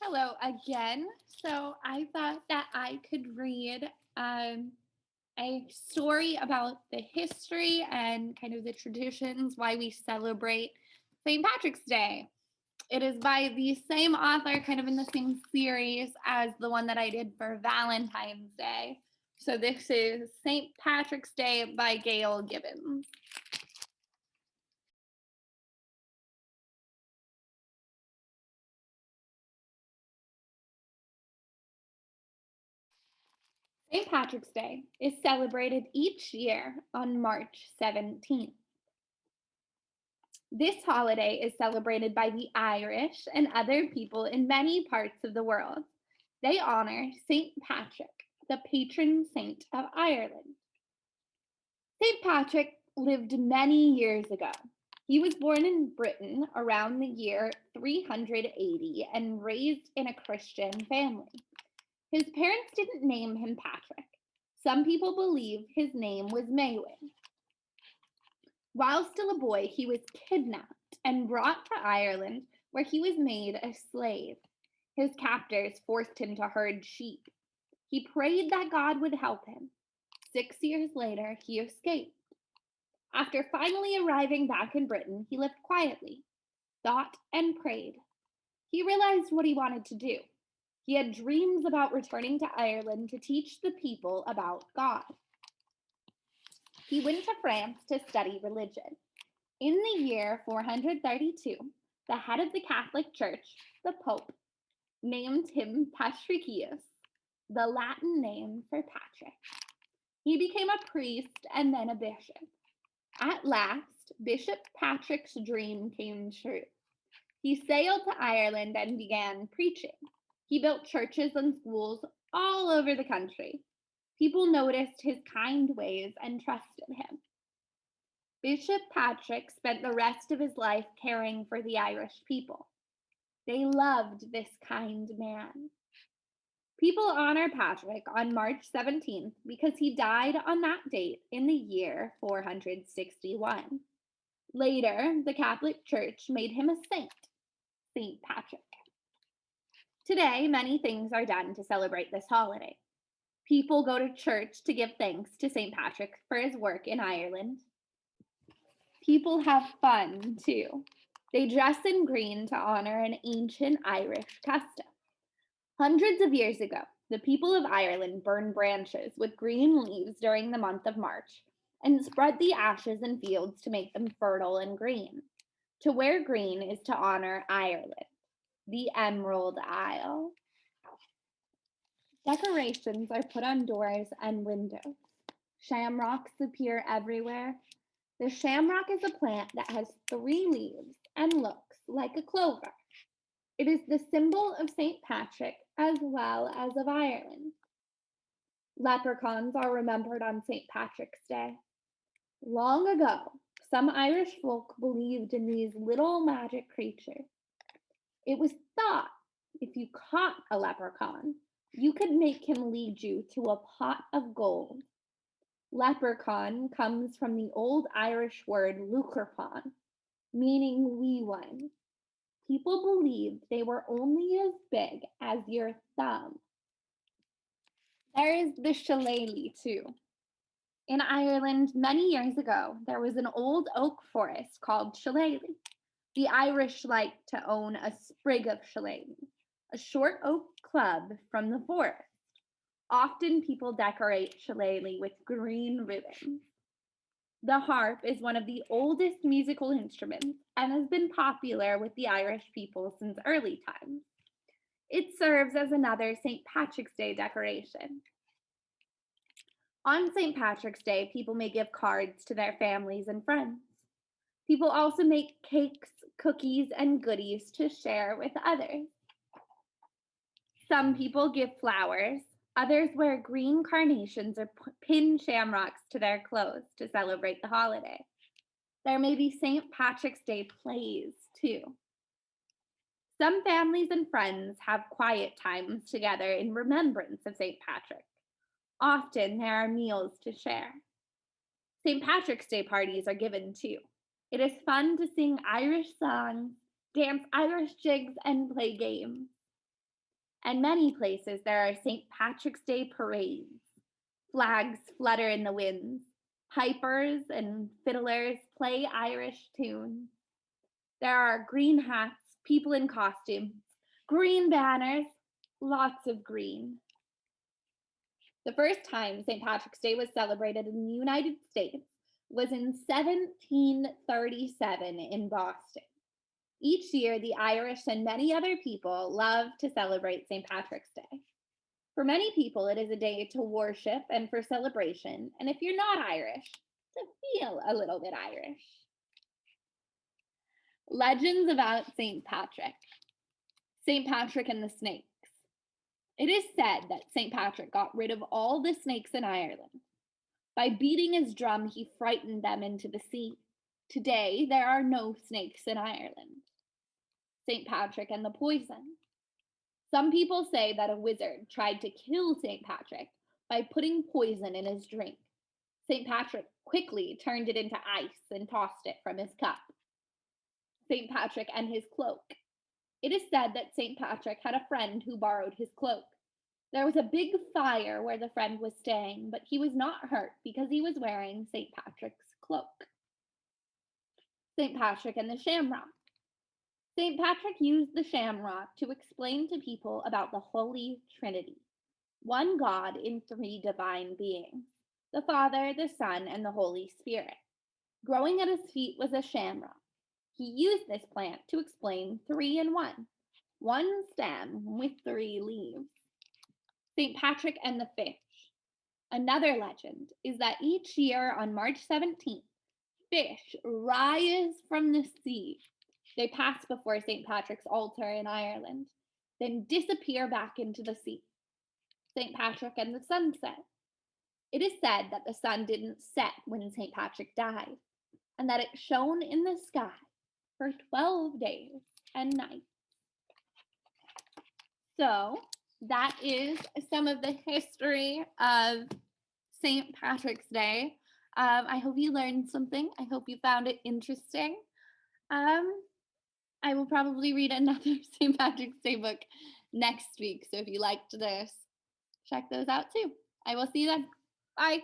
Hello again. So I thought that I could read a story about the history and kind of the traditions why we celebrate St. Patrick's Day. It is by the same author, kind of in the same series as the one that I did for Valentine's Day. So this is St. Patrick's Day by Gail Gibbons. St. Patrick's Day is celebrated each year on March 17th. This holiday is celebrated by the Irish and other people in many parts of the world. They honor St. Patrick, the patron saint of Ireland. St. Patrick lived many years ago. He was born in Britain around the year 380 and raised in a Christian family. His parents didn't name him Patrick. Some people believe his name was Maywin. While still a boy, he was kidnapped and brought to Ireland, where he was made a slave. His captors forced him to herd sheep. He prayed that God would help him. 6 years later, he escaped. After finally arriving back in Britain, he lived quietly, thought, and prayed. He realized what he wanted to do. He had dreams about returning to Ireland to teach the people about God. He went to France to study religion. In the year 432, the head of the Catholic Church, the Pope, named him Patricius, the Latin name for Patrick. He became a priest and then a bishop. At last, Bishop Patrick's dream came true. He sailed to Ireland and began preaching. He built churches and schools all over the country. People noticed his kind ways and trusted him. Bishop Patrick spent the rest of his life caring for the Irish people. They loved this kind man. People honor Patrick on March 17th because he died on that date in the year 461. Later, the Catholic Church made him a saint, St. Patrick. Today, many things are done to celebrate this holiday. People go to church to give thanks to St. Patrick for his work in Ireland. People have fun too. They dress in green to honor an ancient Irish custom. Hundreds of years ago, the people of Ireland burned branches with green leaves during the month of March and spread the ashes in fields to make them fertile and green. To wear green is to honor Ireland, the Emerald Isle. Decorations are put on doors and windows. Shamrocks appear everywhere. The shamrock is a plant that has 3 leaves and looks like a clover. It is the symbol of St. Patrick as well as of Ireland. Leprechauns are remembered on St. Patrick's Day. Long ago, some Irish folk believed in these little magic creatures. It was thought if you caught a leprechaun, you could make him lead you to a pot of gold. Leprechaun comes from the old Irish word lucerpan, meaning wee one. People believed they were only as big as your thumb. There is the shillelagh too. In Ireland, many years ago, there was an old oak forest called shillelagh. The Irish liked to own a sprig of shillelagh, a short oak club from the forest. Often people decorate shillelagh with green ribbons. The harp is one of the oldest musical instruments and has been popular with the Irish people since early times. It serves as another St. Patrick's Day decoration. On St. Patrick's Day, people may give cards to their families and friends. People also make cakes, cookies, and goodies to share with others. Some people give flowers. Others wear green carnations or pin shamrocks to their clothes to celebrate the holiday. There may be St. Patrick's Day plays too. Some families and friends have quiet times together in remembrance of St. Patrick. Often there are meals to share. St. Patrick's Day parties are given too. It is fun to sing Irish songs, dance Irish jigs, and play games. And many places there are St. Patrick's Day parades. Flags flutter in the winds. Pipers and fiddlers play Irish tunes. There are green hats, people in costumes, green banners, lots of green. The first time St. Patrick's Day was celebrated in the United States was in 1737 in Boston. Each year, the Irish and many other people love to celebrate St. Patrick's Day. For many people, it is a day to worship and for celebration, and if you're not Irish, to feel a little bit Irish. Legends about St. Patrick. St. Patrick and the snakes. It is said that St. Patrick got rid of all the snakes in Ireland. By beating his drum, he frightened them into the sea. Today, there are no snakes in Ireland. St. Patrick and the poison. Some people say that a wizard tried to kill St. Patrick by putting poison in his drink. St. Patrick quickly turned it into ice and tossed it from his cup. St. Patrick and his cloak. It is said that St. Patrick had a friend who borrowed his cloak. There was a big fire where the friend was staying, but he was not hurt because he was wearing St. Patrick's cloak. St. Patrick and the shamrock. St. Patrick used the shamrock to explain to people about the Holy Trinity, one God in three divine beings, the Father, the Son, and the Holy Spirit. Growing at his feet was a shamrock. He used this plant to explain three in one stem with three leaves. St. Patrick and the fish. Another legend is that each year on March 17th, fish rise from the sea. They pass before St. Patrick's altar in Ireland, then disappear back into the sea. St. Patrick and the sunset. It is said that the sun didn't set when St. Patrick died, and that it shone in the sky for 12 days and nights. So that is some of the history of St. Patrick's Day. I hope you learned something. I hope you found it interesting. I will probably read another St. Patrick's Day book next week. So if you liked this, check those out too. I will see you then. Bye.